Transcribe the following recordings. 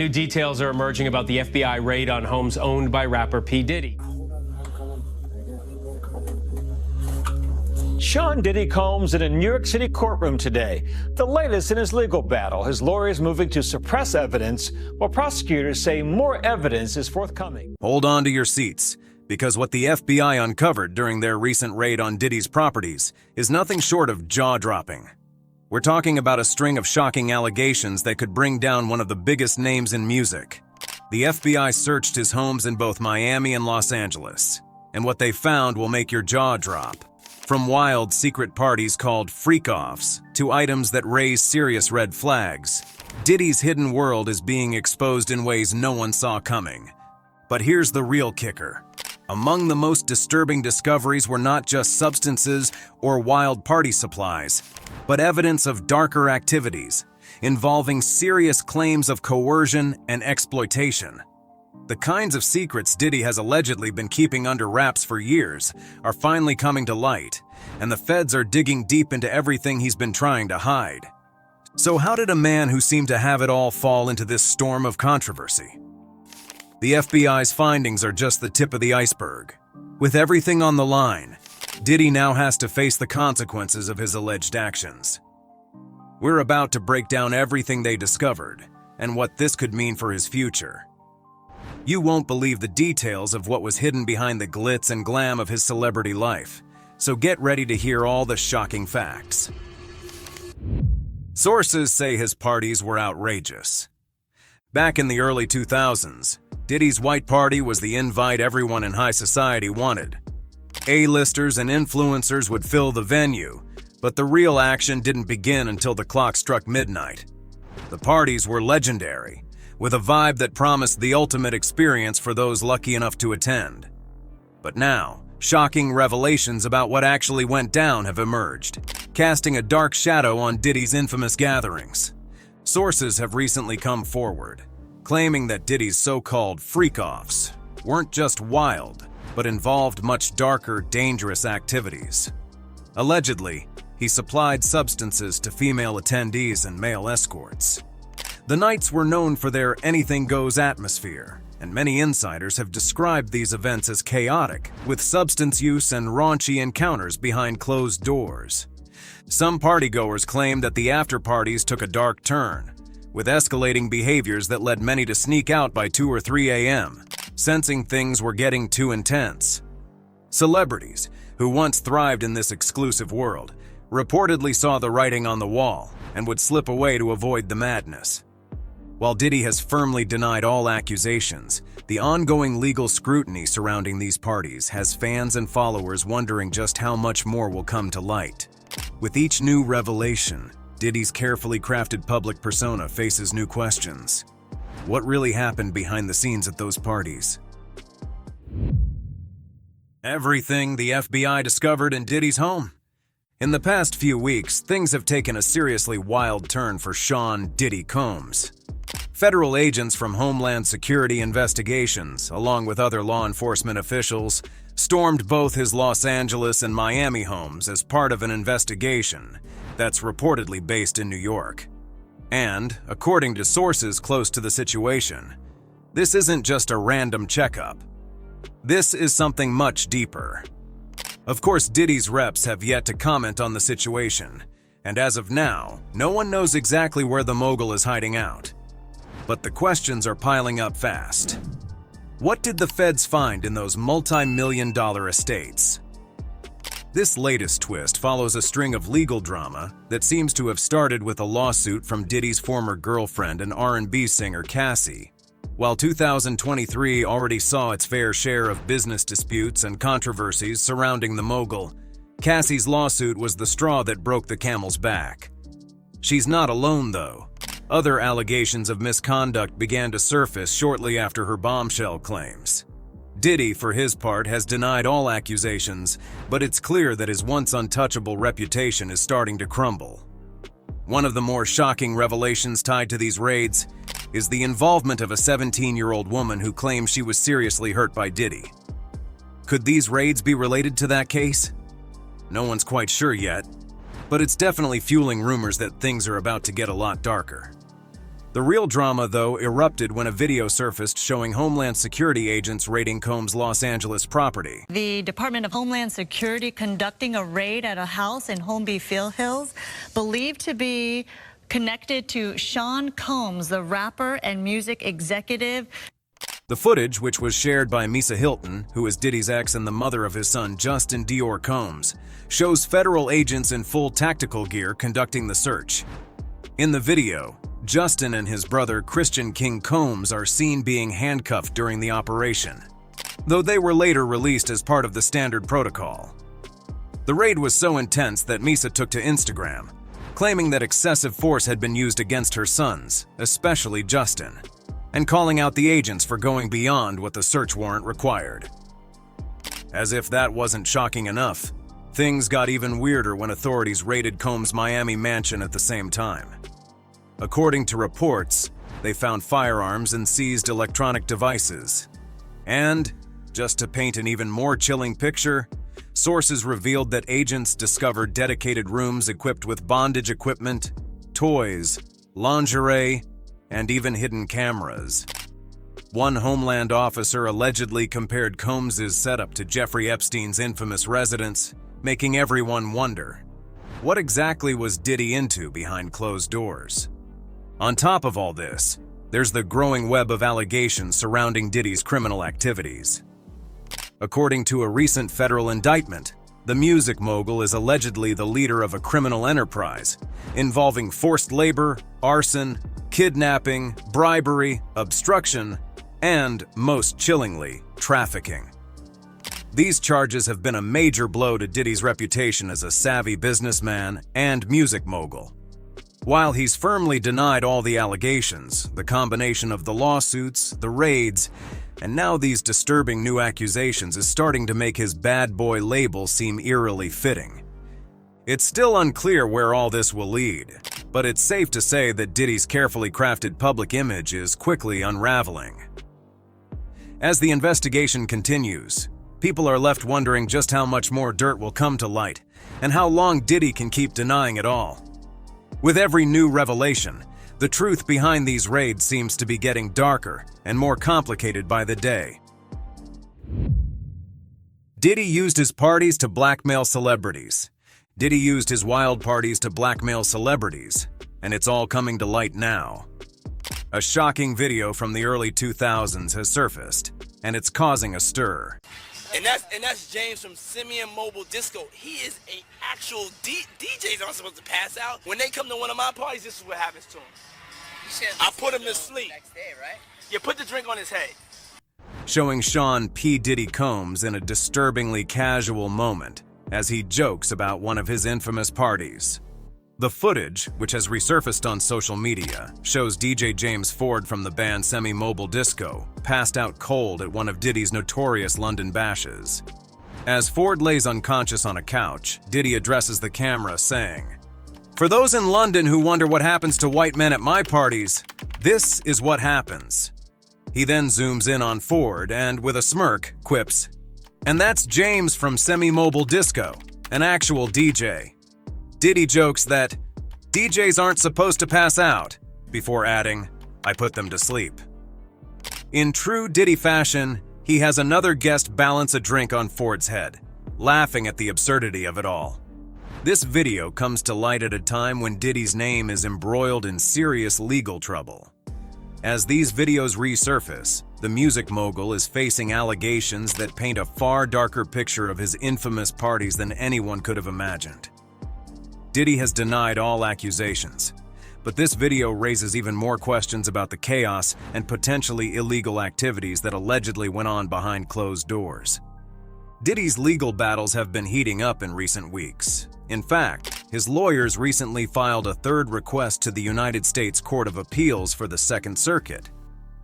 New details are emerging about the FBI raid on homes owned by rapper P. Diddy. Sean Diddy Combs in a New York City courtroom today. The latest in his legal battle. His lawyers moving to suppress evidence, while prosecutors say more evidence is forthcoming. Hold on to your seats, because what the FBI uncovered during their recent raid on Diddy's properties is nothing short of jaw-dropping. We're talking about a string of shocking allegations that could bring down one of the biggest names in music. The FBI searched his homes in both Miami and Los Angeles, and what they found will make your jaw drop. From wild secret parties called freak-offs to items that raise serious red flags, Diddy's hidden world is being exposed in ways no one saw coming. But here's the real kicker. Among the most disturbing discoveries were not just substances or wild party supplies, but evidence of darker activities involving serious claims of coercion and exploitation. The kinds of secrets Diddy has allegedly been keeping under wraps for years are finally coming to light, and the feds are digging deep into everything he's been trying to hide. So how did a man who seemed to have it all fall into this storm of controversy? The FBI's findings are just the tip of the iceberg. With everything on the line, Diddy now has to face the consequences of his alleged actions. We're about to break down everything they discovered and what this could mean for his future. You won't believe the details of what was hidden behind the glitz and glam of his celebrity life, so get ready to hear all the shocking facts. Sources say his parties were outrageous. Back in the early 2000s, Diddy's white party was the invite everyone in high society wanted. A-listers and influencers would fill the venue, but the real action didn't begin until the clock struck midnight. The parties were legendary, with a vibe that promised the ultimate experience for those lucky enough to attend. But now, shocking revelations about what actually went down have emerged, casting a dark shadow on Diddy's infamous gatherings. Sources have recently come forward, claiming that Diddy's so-called freak-offs weren't just wild, but involved much darker, dangerous activities. Allegedly, he supplied substances to female attendees and male escorts. The nights were known for their anything-goes atmosphere, and many insiders have described these events as chaotic, with substance use and raunchy encounters behind closed doors. Some partygoers claim that the after-parties took a dark turn, with escalating behaviors that led many to sneak out by 2 or 3 a.m., sensing things were getting too intense. Celebrities, who once thrived in this exclusive world, reportedly saw the writing on the wall and would slip away to avoid the madness. While Diddy has firmly denied all accusations, the ongoing legal scrutiny surrounding these parties has fans and followers wondering just how much more will come to light. With each new revelation, Diddy's carefully crafted public persona faces new questions. What really happened behind the scenes at those parties? Everything the FBI discovered in Diddy's home. In the past few weeks, things have taken a seriously wild turn for Sean "Diddy" Combs. Federal agents from Homeland Security Investigations, along with other law enforcement officials, stormed both his Los Angeles and Miami homes as part of an investigation that's reportedly based in New York. And, according to sources close to the situation, this isn't just a random checkup. This is something much deeper. Of course, Diddy's reps have yet to comment on the situation, and as of now, no one knows exactly where the mogul is hiding out. But the questions are piling up fast. What did the feds find in those multi-million-dollar estates? This latest twist follows a string of legal drama that seems to have started with a lawsuit from Diddy's former girlfriend and R&B singer Cassie. While 2023 already saw its fair share of business disputes and controversies surrounding the mogul, Cassie's lawsuit was the straw that broke the camel's back. She's not alone, though. Other allegations of misconduct began to surface shortly after her bombshell claims. Diddy, for his part, has denied all accusations, but it's clear that his once untouchable reputation is starting to crumble. One of the more shocking revelations tied to these raids is the involvement of a 17-year-old woman who claims she was seriously hurt by Diddy. Could these raids be related to that case? No one's quite sure yet, but it's definitely fueling rumors that things are about to get a lot darker. The real drama, though, erupted when a video surfaced showing Homeland Security agents raiding Combs' Los Angeles property. The Department of Homeland Security conducting a raid at a house in Holmby Hills, believed to be connected to Sean Combs, the rapper and music executive. The footage, which was shared by Misa Hilton, who is Diddy's ex and the mother of his son Justin Dior Combs, shows federal agents in full tactical gear conducting the search. In the video, Justin and his brother Christian King Combs are seen being handcuffed during the operation, though they were later released as part of the standard protocol. The raid was so intense that Misa took to Instagram, claiming that excessive force had been used against her sons, especially Justin, and calling out the agents for going beyond what the search warrant required. As if that wasn't shocking enough, things got even weirder when authorities raided Combs' Miami mansion at the same time. According to reports, they found firearms and seized electronic devices. And, just to paint an even more chilling picture, sources revealed that agents discovered dedicated rooms equipped with bondage equipment, toys, lingerie, and even hidden cameras. One Homeland officer allegedly compared Combs' setup to Jeffrey Epstein's infamous residence, making everyone wonder, what exactly was Diddy into behind closed doors? On top of all this, there's the growing web of allegations surrounding Diddy's criminal activities. According to a recent federal indictment, the music mogul is allegedly the leader of a criminal enterprise involving forced labor, arson, kidnapping, bribery, obstruction, and, most chillingly, trafficking. These charges have been a major blow to Diddy's reputation as a savvy businessman and music mogul. While he's firmly denied all the allegations, the combination of the lawsuits, the raids, and now these disturbing new accusations is starting to make his bad boy label seem eerily fitting. It's still unclear where all this will lead, but it's safe to say that Diddy's carefully crafted public image is quickly unraveling. As the investigation continues, people are left wondering just how much more dirt will come to light and how long Diddy can keep denying it all. With every new revelation, the truth behind these raids seems to be getting darker and more complicated by the day. Diddy used his parties to blackmail celebrities. Diddy used his wild parties to blackmail celebrities, and it's all coming to light now. A shocking video from the early 2000s has surfaced, and it's causing a stir. And that's James from Simeon Mobile Disco. He is an actual DJs aren't supposed to pass out. When they come to one of my parties, this is what happens to him. I put him to sleep. Next day, right? You put the drink on his head. Showing Sean P. Diddy Combs in a disturbingly casual moment as he jokes about one of his infamous parties. The footage, which has resurfaced on social media, shows DJ James Ford from the band Semi-Mobile Disco passed out cold at one of Diddy's notorious London bashes. As Ford lays unconscious on a couch, Diddy addresses the camera saying, "For those in London who wonder what happens to white men at my parties, this is what happens." He then zooms in on Ford and, with a smirk, quips, "And that's James from Semi-Mobile Disco, an actual DJ." Diddy jokes that DJs aren't supposed to pass out, before adding, "I put them to sleep." In true Diddy fashion, he has another guest balance a drink on Ford's head, laughing at the absurdity of it all. This video comes to light at a time when Diddy's name is embroiled in serious legal trouble. As these videos resurface, the music mogul is facing allegations that paint a far darker picture of his infamous parties than anyone could have imagined. Diddy has denied all accusations, but this video raises even more questions about the chaos and potentially illegal activities that allegedly went on behind closed doors. Diddy's legal battles have been heating up in recent weeks. In fact, his lawyers recently filed a third request to the United States Court of Appeals for the Second Circuit,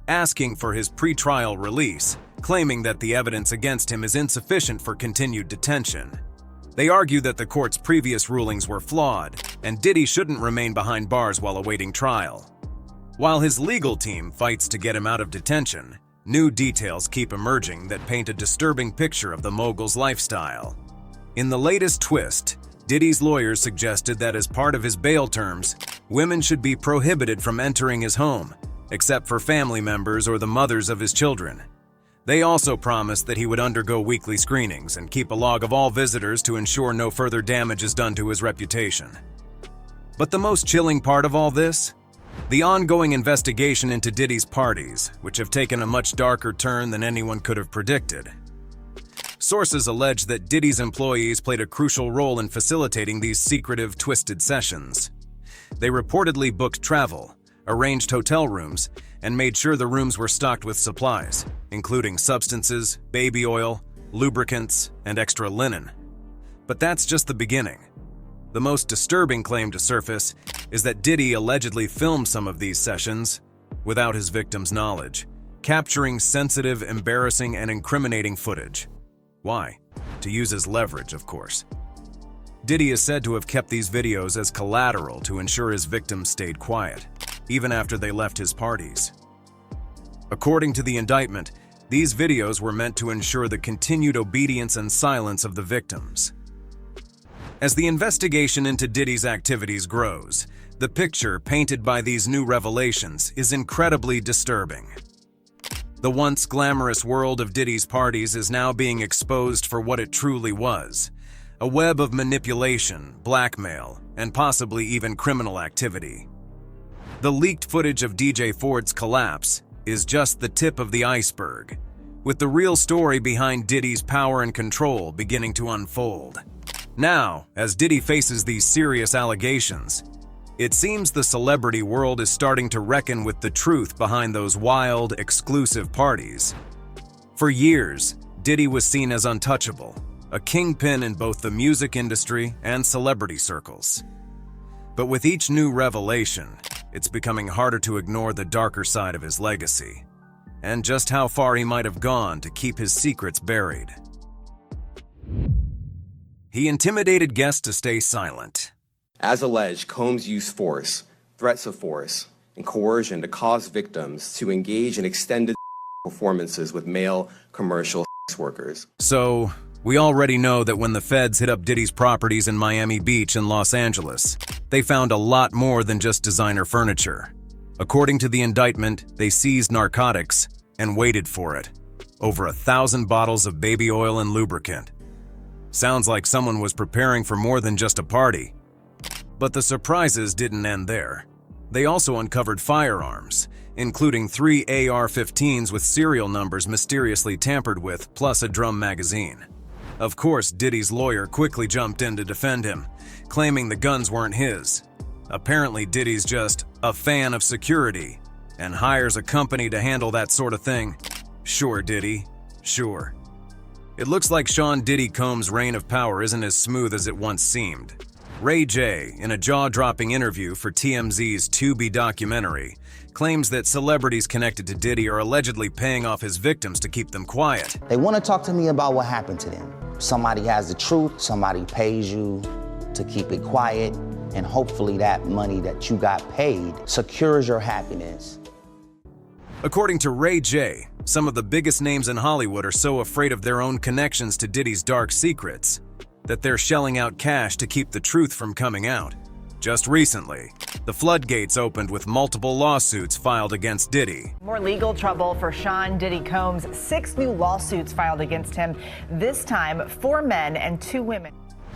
asking for his pretrial release, claiming that the evidence against him is insufficient for continued detention. They argue that the court's previous rulings were flawed, and Diddy shouldn't remain behind bars while awaiting trial. While his legal team fights to get him out of detention, new details keep emerging that paint a disturbing picture of the mogul's lifestyle. In the latest twist, Diddy's lawyers suggested that as part of his bail terms, women should be prohibited from entering his home, except for family members or the mothers of his children. They also promised that he would undergo weekly screenings and keep a log of all visitors to ensure no further damage is done to his reputation. But the most chilling part of all this? The ongoing investigation into Diddy's parties, which have taken a much darker turn than anyone could have predicted. Sources allege that Diddy's employees played a crucial role in facilitating these secretive, twisted sessions. They reportedly booked travel, arranged hotel rooms, and made sure the rooms were stocked with supplies, including substances, baby oil, lubricants, and extra linen. But that's just the beginning. The most disturbing claim to surface is that Diddy allegedly filmed some of these sessions without his victims' knowledge, capturing sensitive, embarrassing, and incriminating footage. Why? To use as leverage, of course. Diddy is said to have kept these videos as collateral to ensure his victims stayed quiet, even after they left his parties. According to the indictment, these videos were meant to ensure the continued obedience and silence of the victims. As the investigation into Diddy's activities grows, the picture painted by these new revelations is incredibly disturbing. The once glamorous world of Diddy's parties is now being exposed for what it truly was: a web of manipulation, blackmail, and possibly even criminal activity. The leaked footage of DJ Ford's collapse is just the tip of the iceberg, with the real story behind Diddy's power and control beginning to unfold. Now, as Diddy faces these serious allegations, it seems the celebrity world is starting to reckon with the truth behind those wild, exclusive parties. For years, Diddy was seen as untouchable, a kingpin in both the music industry and celebrity circles. But with each new revelation, it's becoming harder to ignore the darker side of his legacy, and just how far he might have gone to keep his secrets buried. He intimidated guests to stay silent. As alleged, Combs used force, threats of force, and coercion to cause victims to engage in extended performances with male commercial workers. So, we already know that when the feds hit up Diddy's properties in Miami Beach and Los Angeles, they found a lot more than just designer furniture. According to the indictment, they seized narcotics and waited for it. Over 1,000 bottles of baby oil and lubricant. Sounds like someone was preparing for more than just a party. But the surprises didn't end there. They also uncovered firearms, including 3 AR-15s with serial numbers mysteriously tampered with, plus a drum magazine. Of course, Diddy's lawyer quickly jumped in to defend him, claiming the guns weren't his. Apparently, Diddy's just a fan of security and hires a company to handle that sort of thing. Sure, Diddy, sure. It looks like Sean Diddy Combs' reign of power isn't as smooth as it once seemed. Ray J, in a jaw-dropping interview for TMZ's Tubi documentary, claims that celebrities connected to Diddy are allegedly paying off his victims to keep them quiet. They want to talk to me about what happened to them. Somebody has the truth, somebody pays you to keep it quiet, and hopefully that money that you got paid secures your happiness. According to Ray J, some of the biggest names in Hollywood are so afraid of their own connections to Diddy's dark secrets that they're shelling out cash to keep the truth from coming out. Just recently, the floodgates opened with multiple lawsuits filed against Diddy. More legal trouble for Sean Diddy Combs. 6 new lawsuits filed against him, this time 4 men and 2 women.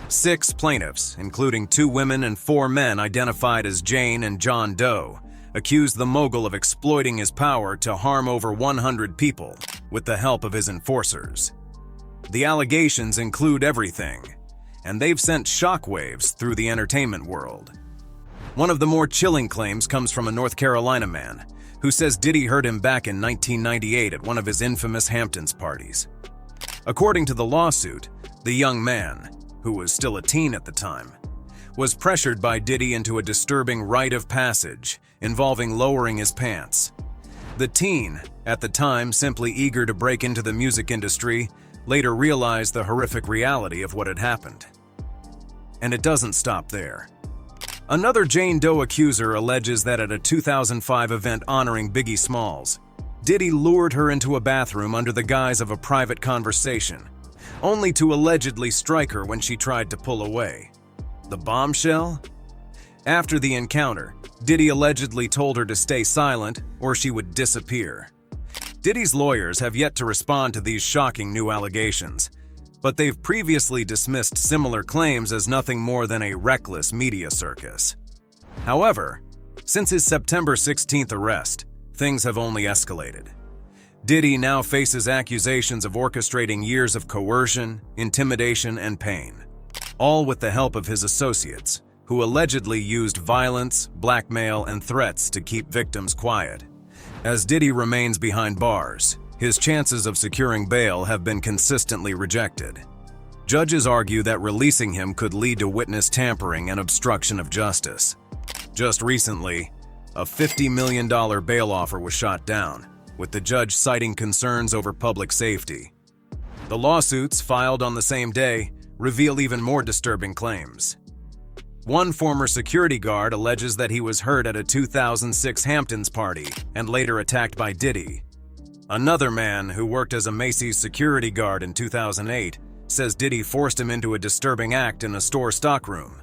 6 plaintiffs, including 2 women and 4 men identified as Jane and John Doe, accused the mogul of exploiting his power to harm over 100 people with the help of his enforcers. The allegations include everything, and they've sent shockwaves through the entertainment world. One of the more chilling claims comes from a North Carolina man who says Diddy heard him back in 1998 at one of his infamous Hamptons parties. According to the lawsuit, the young man, who was still a teen at the time, was pressured by Diddy into a disturbing rite of passage involving lowering his pants. The teen, at the time simply eager to break into the music industry, later realized the horrific reality of what had happened. And it doesn't stop there. Another Jane Doe accuser alleges that at a 2005 event honoring Biggie Smalls, Diddy lured her into a bathroom under the guise of a private conversation, only to allegedly strike her when she tried to pull away. The bombshell? After the encounter, Diddy allegedly told her to stay silent or she would disappear. Diddy's lawyers have yet to respond to these shocking new allegations, but they've previously dismissed similar claims as nothing more than a reckless media circus. However, since his September 16th arrest, things have only escalated. Diddy now faces accusations of orchestrating years of coercion, intimidation, and pain, all with the help of his associates, who allegedly used violence, blackmail, and threats to keep victims quiet. As Diddy remains behind bars, his chances of securing bail have been consistently rejected. Judges argue that releasing him could lead to witness tampering and obstruction of justice. Just recently, a $50 million bail offer was shot down, with the judge citing concerns over public safety. The lawsuits, filed on the same day, reveal even more disturbing claims. One former security guard alleges that he was hurt at a 2006 Hamptons party and later attacked by Diddy. Another man, who worked as a Macy's security guard in 2008, says Diddy forced him into a disturbing act in a store stockroom.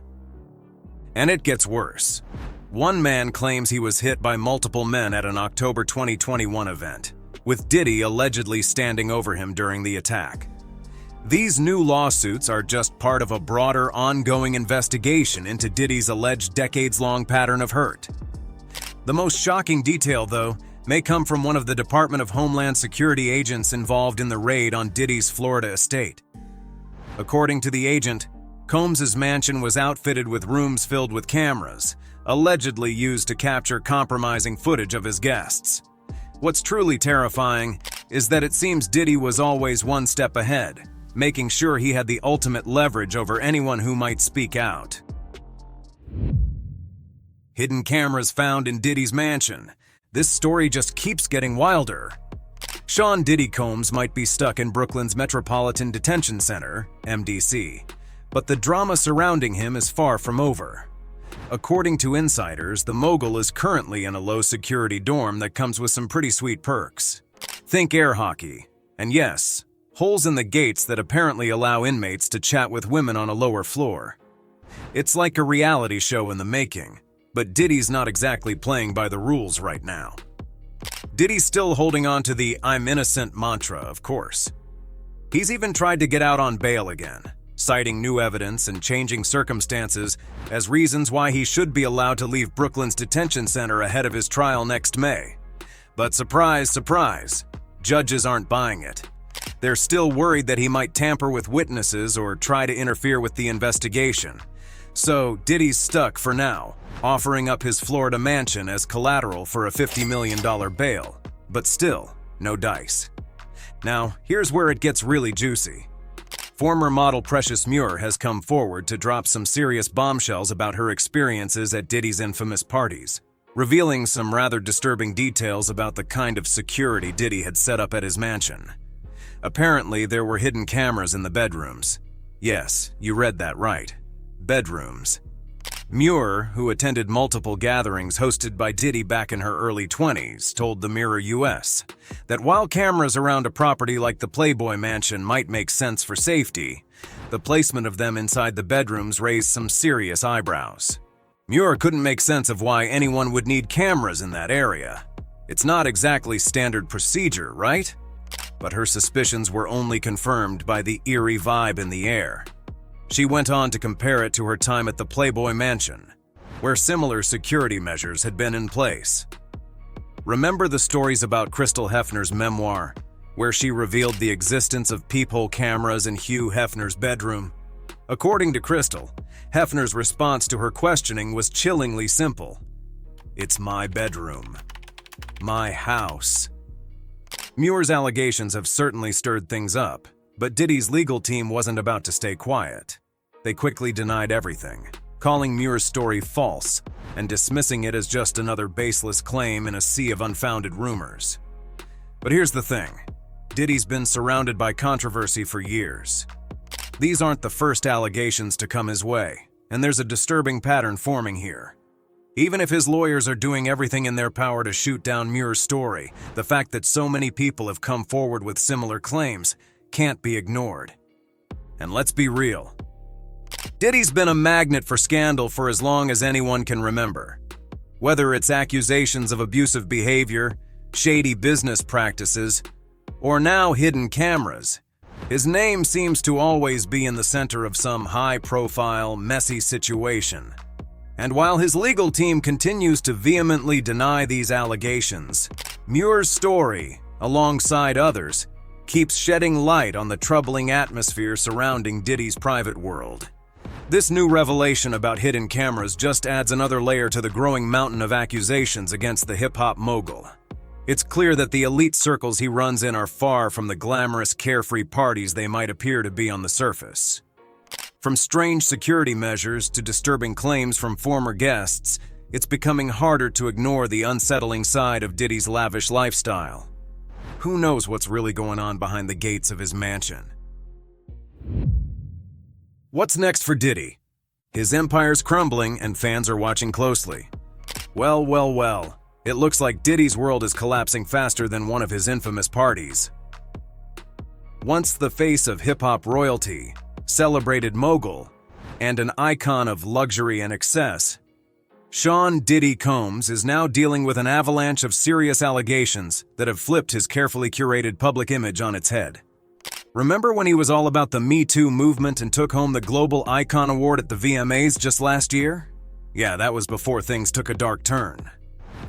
And it gets worse. One man claims he was hit by multiple men at an October 2021 event, with Diddy allegedly standing over him during the attack. These new lawsuits are just part of a broader, ongoing investigation into Diddy's alleged decades-long pattern of hurt. The most shocking detail, though, may come from one of the Department of Homeland Security agents involved in the raid on Diddy's Florida estate. According to the agent, Combs's mansion was outfitted with rooms filled with cameras, allegedly used to capture compromising footage of his guests. What's truly terrifying is that it seems Diddy was always one step ahead, making sure he had the ultimate leverage over anyone who might speak out. Hidden cameras found in Diddy's mansion. This story just keeps getting wilder. Sean Diddy Combs might be stuck in Brooklyn's Metropolitan Detention Center, MDC, but the drama surrounding him is far from over. According to insiders, the mogul is currently in a low-security dorm that comes with some pretty sweet perks. Think air hockey, and yes, holes in the gates that apparently allow inmates to chat with women on a lower floor. It's like a reality show in the making, but Diddy's not exactly playing by the rules right now. Diddy's still holding on to the "I'm innocent" mantra, of course. He's even tried to get out on bail again, citing new evidence and changing circumstances as reasons why he should be allowed to leave Brooklyn's detention center ahead of his trial next May. But surprise, surprise, judges aren't buying it. They're still worried that he might tamper with witnesses or try to interfere with the investigation. So Diddy's stuck for now, offering up his Florida mansion as collateral for a $50 million bail. But still, no dice. Now, here's where it gets really juicy. Former model Precious Muir has come forward to drop some serious bombshells about her experiences at Diddy's infamous parties, revealing some rather disturbing details about the kind of security Diddy had set up at his mansion. Apparently, there were hidden cameras in the bedrooms. Yes, you read that right. Bedrooms. Muir, who attended multiple gatherings hosted by Diddy back in her early 20s, told the Mirror US that while cameras around a property like the Playboy Mansion might make sense for safety, the placement of them inside the bedrooms raised some serious eyebrows. Muir couldn't make sense of why anyone would need cameras in that area. It's not exactly standard procedure, right? But her suspicions were only confirmed by the eerie vibe in the air. She went on to compare it to her time at the Playboy Mansion, where similar security measures had been in place. Remember the stories about Crystal Hefner's memoir, where she revealed the existence of peephole cameras in Hugh Hefner's bedroom? According to Crystal, Hefner's response to her questioning was chillingly simple. "It's my bedroom. My house." Muir's allegations have certainly stirred things up, but Diddy's legal team wasn't about to stay quiet. They quickly denied everything, calling Muir's story false and dismissing it as just another baseless claim in a sea of unfounded rumors. But here's the thing. Diddy's been surrounded by controversy for years. These aren't the first allegations to come his way, and there's a disturbing pattern forming here. Even if his lawyers are doing everything in their power to shoot down Muir's story, the fact that so many people have come forward with similar claims can't be ignored. And let's be real. Diddy's been a magnet for scandal for as long as anyone can remember. Whether it's accusations of abusive behavior, shady business practices, or now hidden cameras, his name seems to always be in the center of some high-profile, messy situation. And while his legal team continues to vehemently deny these allegations, Muir's story, alongside others, keeps shedding light on the troubling atmosphere surrounding Diddy's private world. This new revelation about hidden cameras just adds another layer to the growing mountain of accusations against the hip-hop mogul. It's clear that the elite circles he runs in are far from the glamorous, carefree parties they might appear to be on the surface. From strange security measures to disturbing claims from former guests, it's becoming harder to ignore the unsettling side of Diddy's lavish lifestyle. Who knows what's really going on behind the gates of his mansion? What's next for Diddy? His empire's crumbling and fans are watching closely. Well. It looks like Diddy's world is collapsing faster than one of his infamous parties. Once the face of hip-hop royalty, celebrated mogul, and an icon of luxury and excess, Sean "Diddy" Combs is now dealing with an avalanche of serious allegations that have flipped his carefully curated public image on its head. Remember when he was all about the Me Too movement and took home the Global Icon Award at the VMAs just last year? Yeah, that was before things took a dark turn.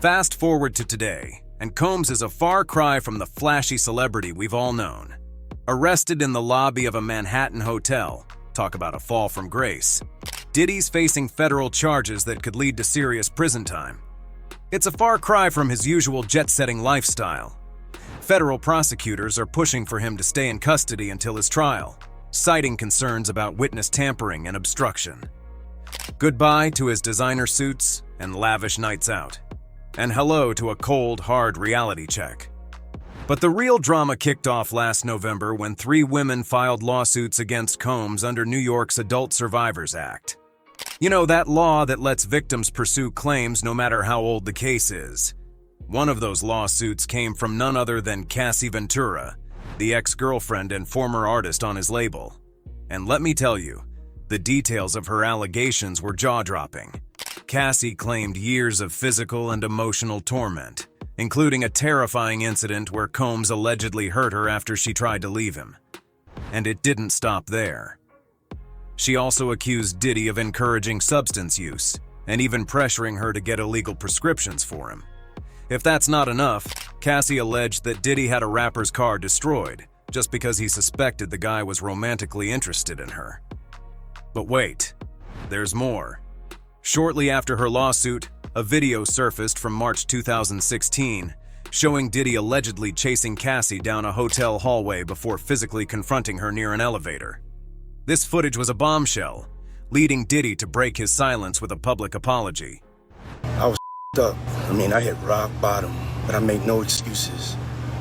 Fast forward to today, and Combs is a far cry from the flashy celebrity we've all known. Arrested in the lobby of a Manhattan hotel, talk about a fall from grace, Diddy's facing federal charges that could lead to serious prison time. It's a far cry from his usual jet-setting lifestyle. Federal prosecutors are pushing for him to stay in custody until his trial, citing concerns about witness tampering and obstruction. Goodbye to his designer suits and lavish nights out. And hello to a cold, hard reality check. But the real drama kicked off last November when 3 women filed lawsuits against Combs under New York's Adult Survivors Act. You know, that law that lets victims pursue claims no matter how old the case is. One of those lawsuits came from none other than Cassie Ventura, the ex-girlfriend and former artist on his label. And let me tell you, the details of her allegations were jaw-dropping. Cassie claimed years of physical and emotional torment, including a terrifying incident where Combs allegedly hurt her after she tried to leave him. And it didn't stop there. She also accused Diddy of encouraging substance use and even pressuring her to get illegal prescriptions for him. If that's not enough, Cassie alleged that Diddy had a rapper's car destroyed just because he suspected the guy was romantically interested in her. But wait, there's more. Shortly after her lawsuit, a video surfaced from March 2016 showing Diddy allegedly chasing Cassie down a hotel hallway before physically confronting her near an elevator. This footage was a bombshell, leading Diddy to break his silence with a public apology. I was up. I hit rock bottom, but I make no excuses.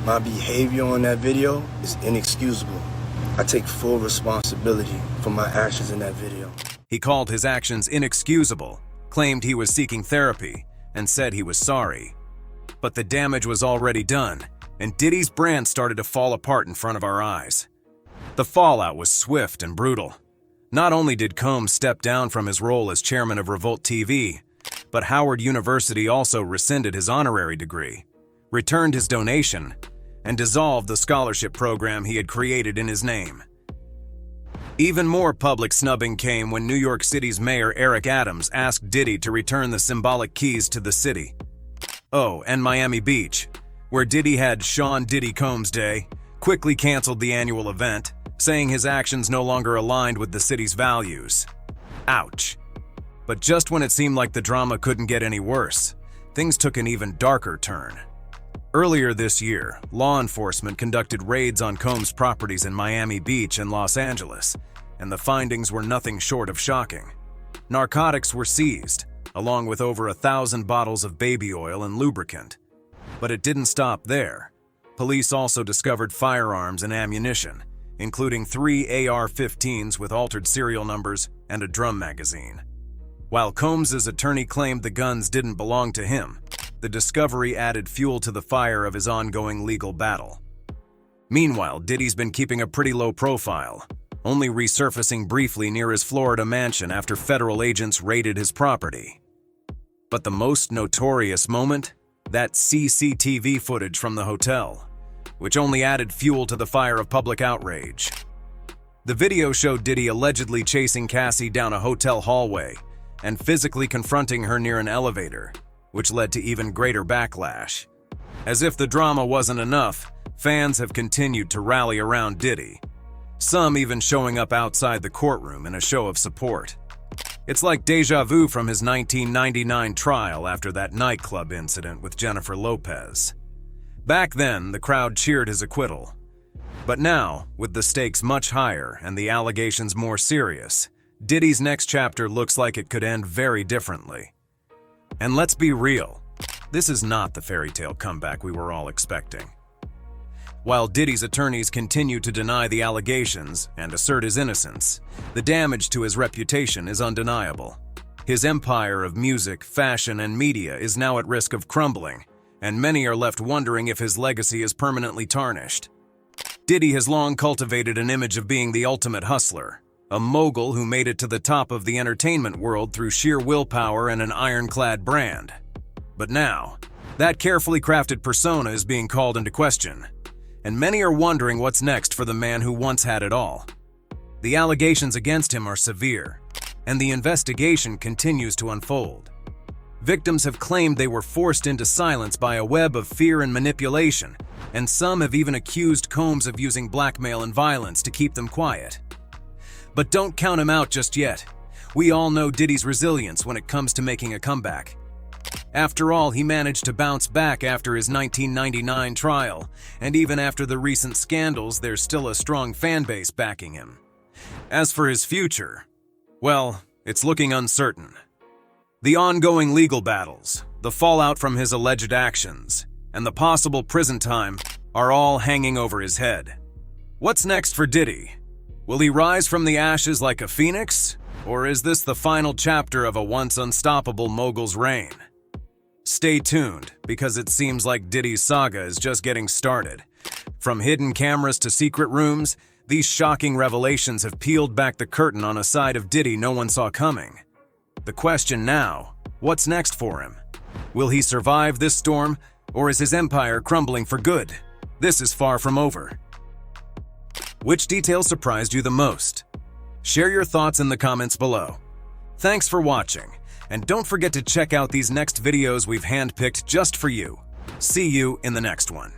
My behavior on that video is inexcusable. I take full responsibility for my actions in that video. He called his actions inexcusable, claimed he was seeking therapy, and said he was sorry. But the damage was already done, and Diddy's brand started to fall apart in front of our eyes. The fallout was swift and brutal. Not only did Combs step down from his role as chairman of Revolt TV, but Howard University also rescinded his honorary degree, returned his donation, and dissolved the scholarship program he had created in his name. Even more public snubbing came when New York City's Mayor Eric Adams asked Diddy to return the symbolic keys to the city. Oh, and Miami Beach, where Diddy had Sean "Diddy" Combs Day, quickly canceled the annual event, saying his actions no longer aligned with the city's values. Ouch. But just when it seemed like the drama couldn't get any worse, things took an even darker turn. Earlier this year, law enforcement conducted raids on Combs' properties in Miami Beach and Los Angeles, and the findings were nothing short of shocking. Narcotics were seized, along with over 1,000 bottles of baby oil and lubricant. But it didn't stop there. Police also discovered firearms and ammunition, including 3 AR-15s with altered serial numbers and a drum magazine. While Combs' attorney claimed the guns didn't belong to him, the discovery added fuel to the fire of his ongoing legal battle. Meanwhile, Diddy's been keeping a pretty low profile, only resurfacing briefly near his Florida mansion after federal agents raided his property. But the most notorious moment? That CCTV footage from the hotel, which only added fuel to the fire of public outrage. The video showed Diddy allegedly chasing Cassie down a hotel hallway and physically confronting her near an elevator, which led to even greater backlash. As if the drama wasn't enough, fans have continued to rally around Diddy, some even showing up outside the courtroom in a show of support. It's like deja vu from his 1999 trial after that nightclub incident with Jennifer Lopez. Back then, the crowd cheered his acquittal. But now, with the stakes much higher and the allegations more serious, Diddy's next chapter looks like it could end very differently. And let's be real, this is not the fairy tale comeback we were all expecting. While Diddy's attorneys continue to deny the allegations and assert his innocence, the damage to his reputation is undeniable. His empire of music, fashion, and media is now at risk of crumbling, and many are left wondering if his legacy is permanently tarnished. Diddy has long cultivated an image of being the ultimate hustler, a mogul who made it to the top of the entertainment world through sheer willpower and an ironclad brand. But now, that carefully crafted persona is being called into question, and many are wondering what's next for the man who once had it all. The allegations against him are severe, and the investigation continues to unfold. Victims have claimed they were forced into silence by a web of fear and manipulation, and some have even accused Combs of using blackmail and violence to keep them quiet. But don't count him out just yet. We all know Diddy's resilience when it comes to making a comeback. After all, he managed to bounce back after his 1999 trial, and even after the recent scandals, there's still a strong fan base backing him. As for his future, well, it's looking uncertain. The ongoing legal battles, the fallout from his alleged actions, and the possible prison time are all hanging over his head. What's next for Diddy? Will he rise from the ashes like a phoenix? Or is this the final chapter of a once unstoppable mogul's reign? Stay tuned, because it seems like Diddy's saga is just getting started. From hidden cameras to secret rooms, these shocking revelations have peeled back the curtain on a side of Diddy no one saw coming. The question now, what's next for him? Will he survive this storm, or is his empire crumbling for good? This is far from over. Which detail surprised you the most? Share your thoughts in the comments below. Thanks for watching, and don't forget to check out these next videos we've handpicked just for you. See you in the next one.